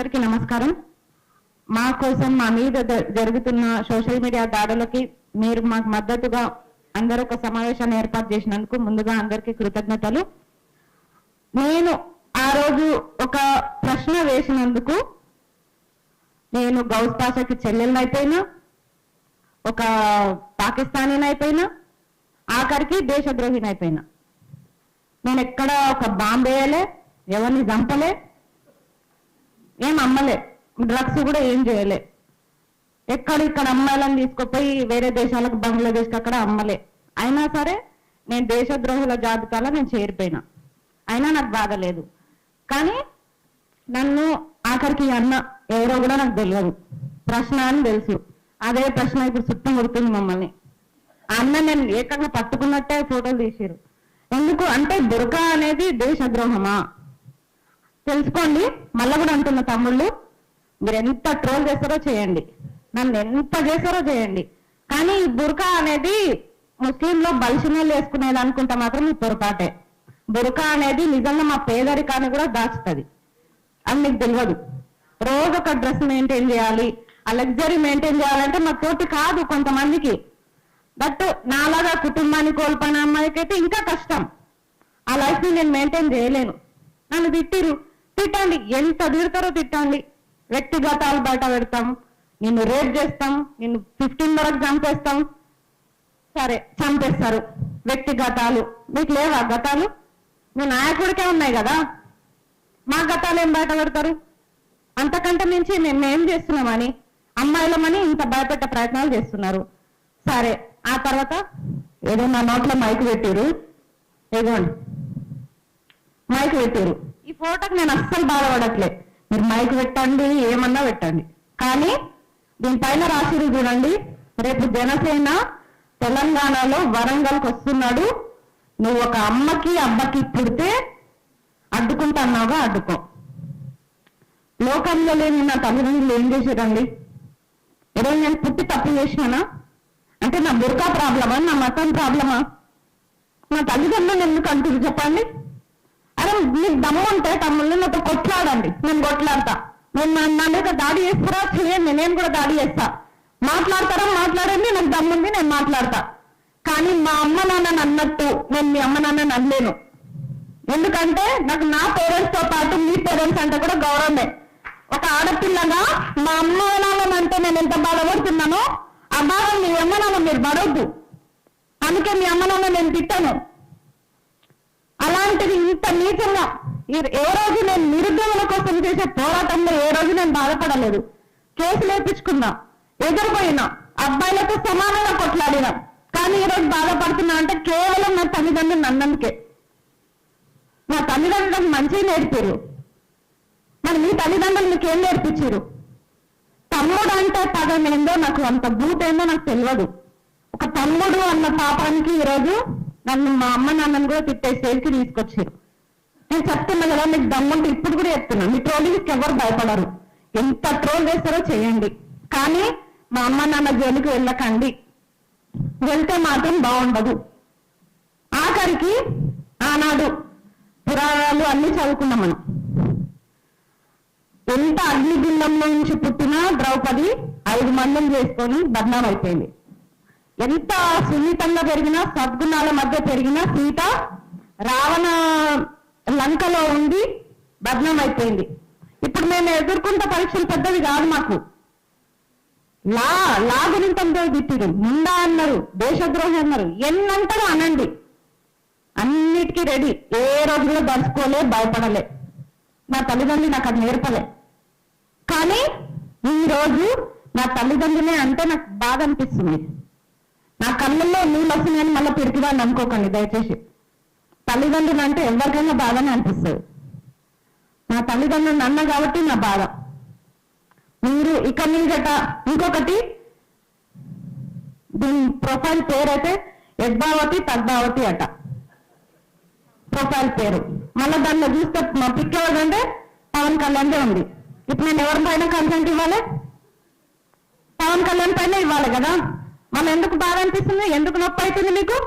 అందరికీ నమస్కారం. మా కోసం మా మీద జరుగుతున్న సోషల్ మీడియా దాడులకి మీరు మాకు మద్దతుగా అందరూ ఒక సమావేశాన్ని ఏర్పాటు చేసినందుకు ముందుగా అందరికీ కృతజ్ఞతలు. నేను ఆ రోజు ఒక ప్రశ్న వేసినందుకు నేను గౌస్ పాషాకి చెల్లెలనైపోయినా, ఒక పాకిస్తానీనైపోయినా, ఆఖరికి దేశద్రోహినైపోయినా. నేను ఎక్కడ ఒక బాంబు వేయలే, ఎవరిని చంపలే, ఏం అమ్మలే, డ్రగ్స్ కూడా ఏం చేయలే. ఇక్కడ అమ్మాయిలను తీసుకుపోయి వేరే దేశాలకు, బంగ్లాదేశ్కి అక్కడ అమ్మలే. అయినా సరే నేను దేశద్రోహుల జాబితాలో నేను చేరిపోయినా. అయినా నాకు బాధ లేదు. కానీ నన్ను ఆఖరికి అన్న ఎవరో కూడా నాకు తెలియదు, ప్రశ్న అని తెలుసు. అదే ప్రశ్న ఇప్పుడు చుట్టూ కొడుతుంది మమ్మల్ని. ఆ అన్న నేను ఏకంగా పట్టుకున్నట్టే ఫోటోలు తీసారు. ఎందుకు అంటే బురకా అనేది దేశద్రోహమా తెలుసుకోండి. మళ్ళా కూడా అంటున్న తమ్ముళ్ళు, మీరు ఎంత ట్రోల్ చేస్తారో చేయండి, నన్ను ఎంత చేస్తారో చేయండి, కానీ ఈ బురకా అనేది ముస్లింలో బలిసినోళ్ళు వేసుకునేది అనుకుంటా మాత్రం మీ పొరపాటే. బురకా అనేది నిజంగా మా పేదరికాన్ని కూడా దాచుతుంది, అని మీకు తెలియదు. రోజు ఒక డ్రెస్ మెయింటైన్ చేయాలి, ఆ లగ్జరీ మెయింటైన్ చేయాలంటే మా తోటి కాదు కొంతమందికి. బట్ నాలాగా కుటుంబాన్ని కోల్పోయిన అమ్మాయికి అయితే ఇంకా కష్టం. ఆ లైఫ్ ని నేను మెయింటైన్ చేయలేను. నన్ను తిట్టండి, ఎంత తిడతారో తిట్టండి. వ్యక్తిగతాలు బయట పెడతాం, నిన్ను రేప్ చేస్తాం, నిన్ను 15 వరకు చంపేస్తాం. సరే చంపేస్తారు, వ్యక్తిగతాలు. మీకు లేవా గతాలు? మీ నాయకుడికే ఉన్నాయి కదా, మా గతాలు ఏం బయట పెడతారు? అంతకంటే మించి మేము ఏం చేస్తున్నామని, అమ్మాయిలమని ఇంత భయపెట్టే ప్రయత్నాలు చేస్తున్నారు. సరే ఆ తర్వాత ఏదో నా నోట్లో మైక్ పెట్టారు, ఏదోండి మైక్ పెట్టారు. ఈ ఫోటోకి నేను అస్సలు బాధపడట్లే. మీరు మైక్ పెట్టండి, ఏమన్నా పెట్టండి, కానీ దీనిపైన రాసిరు చూడండి, రేపు జనసేన తెలంగాణలో వరంగల్కి వస్తున్నాడు, నువ్వు ఒక అమ్మకి అబ్బకి పుడితే అడ్డుకుంటున్నావుగా అడ్డుకో. లోకంలో లేని నా తల్లిదండ్రులు ఏం చేశారండి? ఈరోజు నేను పుట్టి తప్పు చేసినానా? అంటే నా బుర్కా ప్రాబ్లమా, నా మతం ప్రాబ్లమా? నా తల్లిదండ్రులు ఎందుకు అంటారు చెప్పండి? అరే మీకు దమ్ము ఉంటే తమ్ముళ్ళు నాతో కొట్లాడండి, నేను కొట్లాడతా. నేను నా మీద దాడి చేస్తారా చేయండి, నేను కూడా దాడి చేస్తా. మాట్లాడతారా మాట్లాడండి, నాకు దమ్ముంది, నేను మాట్లాడతా. కానీ మా అమ్మ నాన్నని అన్నట్టు నేను మీ అమ్మ నాన్నని అనలేను. ఎందుకంటే నాకు నా పేరెంట్స్ తో పాటు మీ పేరెంట్స్ అంటే కూడా గౌరవమే. ఒక ఆడపిల్లగా మా అమ్మ నాన్నని అంటే నేను ఎంత బాధపడుతున్నానో ఆ బాధ మీ అమ్మ నాన్న మీరు పడవద్దు. అందుకే మీ అమ్మ నాన్న నేను తిట్టాను. అలాంటిది ఇంత నీచంగా ఏ రోజు నేను నిరుద్యోగుల కోసం చేసే పోరాటంలో ఏ రోజు నేను బాధపడలేదు. కేసులు వేయించుకున్నా, ఎదురుపోయినా, అబ్బాయిలతో సమానంగా కొట్లాడినా. కానీ ఈరోజు బాధపడుతున్నా అంటే కేవలం నా తల్లిదండ్రులు నన్నందుకే. నా తల్లిదండ్రులకు మంచిగా నేర్పారు, మరి మీ తల్లిదండ్రులు మీకు ఏం నేర్పించారు? తమ్ముడు అంటే పదం ఏందో నాకు, అంత బూట్ ఏందో నాకు తెలియదు. ఒక తమ్ముడు అన్న పాపానికి ఈరోజు నన్ను మా అమ్మ నాన్నని కూడా తిట్టే స్టేజ్కి తీసుకొచ్చారు. నేను చెప్తున్నా కదా, మీకు దమ్ముంటే ఇప్పుడు కూడా చెప్తున్నా, మీ ట్రోలింగ్కి ఎవరు భయపడరు. ఎంత ట్రోల్ చేస్తారో చేయండి, కానీ మా అమ్మ నాన్న జోలికి వెళ్ళకండి. వెళ్తే మాత్రం బాగుండదు. ఆఖరికి ఆనాడు పురాణాలు అన్ని చదువుకున్నాం మనం. ఎంత అగ్నిగుండంలో నుంచి పుట్టిన ద్రౌపది 5 మందిని చేసుకొని బద్నాం అయిపోయింది. ఎంత సున్నితంగా పెరిగినా, సద్గుణాల మధ్య పెరిగిన సీత రావణ లంకలో ఉండి బద్నాం అయిపోయింది. ఇప్పుడు మేము ఎదుర్కొంటే పరీక్షలు పెద్దవి కాదు మాకు. లా గురించి తిట్టిరు, ముందా అన్నారు, దేశద్రోహి అన్నారు, ఎన్నంటారో అనండి, అన్నిటికీ రెడీ. ఏ రోజు కూడా దర్చుకోలే, భయపడలే. నా తల్లిదండ్రులు నాకు అది నేర్పలే. కానీ ఈ రోజు నా తల్లిదండ్రులే అంటే నాకు బాధ అనిపిస్తుంది. నా కళ్ళల్లో నీళ్ళు వస్తున్నాయని మళ్ళీ పిరికిదాన్ని అనుకోకండి దయచేసి. తల్లిదండ్రులు అంటే ఎవరికైనా బాధనే అనిపిస్తుంది. నా తల్లిదండ్రులు అన్న కాబట్టి నా బాధ. మీరు ఇక మీదట ఇంకొకటి, దీని ప్రొఫైల్ పేరైతే యద్భావతి పద్మావతి అట ప్రొఫైల్ పేరు. మళ్ళీ దానిలో చూస్తే మా పిక్ ఎవరంటే పవన్ కళ్యాణ్దే ఉంది. ఇప్పుడు నేను ఎవరి పైన కన్సెంట్ ఇవ్వాలి? పవన్ కళ్యాణ్ పైన ఇవ్వాలి కదా. మళ్ళీ ఎందుకు బాధ అనిపిస్తుంది? ఎందుకు నొప్పి అవుతుంది మీకు?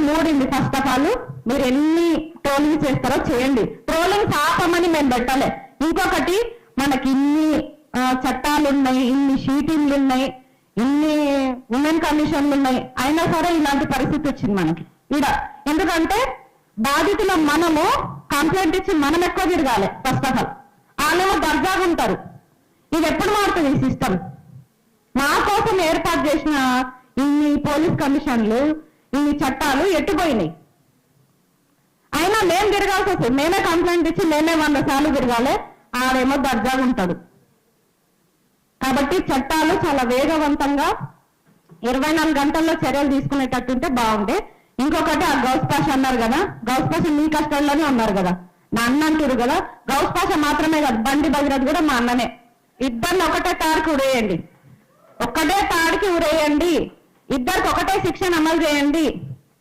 మూడింది. ఫస్ట్ ఆఫ్ ఆల్ మీరు ఎన్ని ట్రోలింగ్ చేస్తారో చేయండి, ట్రోలింగ్ ఆపమని మేము పెట్టాలి. ఇంకొకటి, మనకి ఇన్ని చట్టాలు ఉన్నాయి, ఇన్ని షీటింగ్లు ఉన్నాయి, ఇన్ని ఉమెన్ కమిషన్లు ఉన్నాయి, అయినా సరే ఇలాంటి పరిస్థితి వచ్చింది మనకి ఇడ. ఎందుకంటే బాధితుల మనము కంప్లైంట్ ఇచ్చి మనం ఎక్కువ తిరగాలి. ఫస్ట్ ఆఫ్ ఆల్ వాళ్ళేమో దర్జాగా ఉంటారు. ఇది ఎప్పుడు మారుతుంది ఈ సిస్టమ్? మా కోసం ఏర్పాటు చేసిన ఇన్ని పోలీస్ కమిషన్లు, ఇన్ని చట్టాలు ఎట్టుపోయినాయి. అయినా మేము తిరగాల్సి వస్తుంది. మేమే కంప్లైంట్ ఇచ్చి మేమే 100 సార్లు తిరగాలి, ఆడేమో దర్జాగా ఉంటాడు. కాబట్టి చట్టాలు చాలా వేగవంతంగా 24 గంటల్లో చర్యలు తీసుకునేటట్టుంటే బాగుండే. ఇంకొకటి, ఆ గౌస్ పాష అన్నారు కదా, గౌస్ పాష మీ కష్టాల్లోనే ఉన్నారు కదా, నా అన్న అంటారు కదా. గౌస్ పాష మాత్రమే కాదు, బండి భగీరథ్ కూడా మా అన్ననే. ఇద్దరిని ఒకటే తాడికి ఉరేయండి, ఒక్కటే తాడికి ఉరేయండి, ఇద్దరికి ఒకటే శిక్షణ అమలు చేయండి.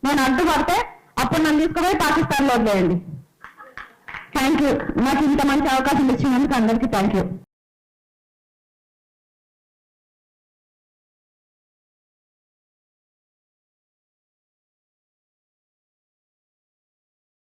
నేను అడ్డుపడితే అప్పుడు నన్ను తీసుకుపోయి పాకిస్తాన్లో వదిలేయండి. Thank you. నాకు ఇంత మంచి అవకాశం ఇచ్చినందుకు అందరికీ థ్యాంక్ యూ.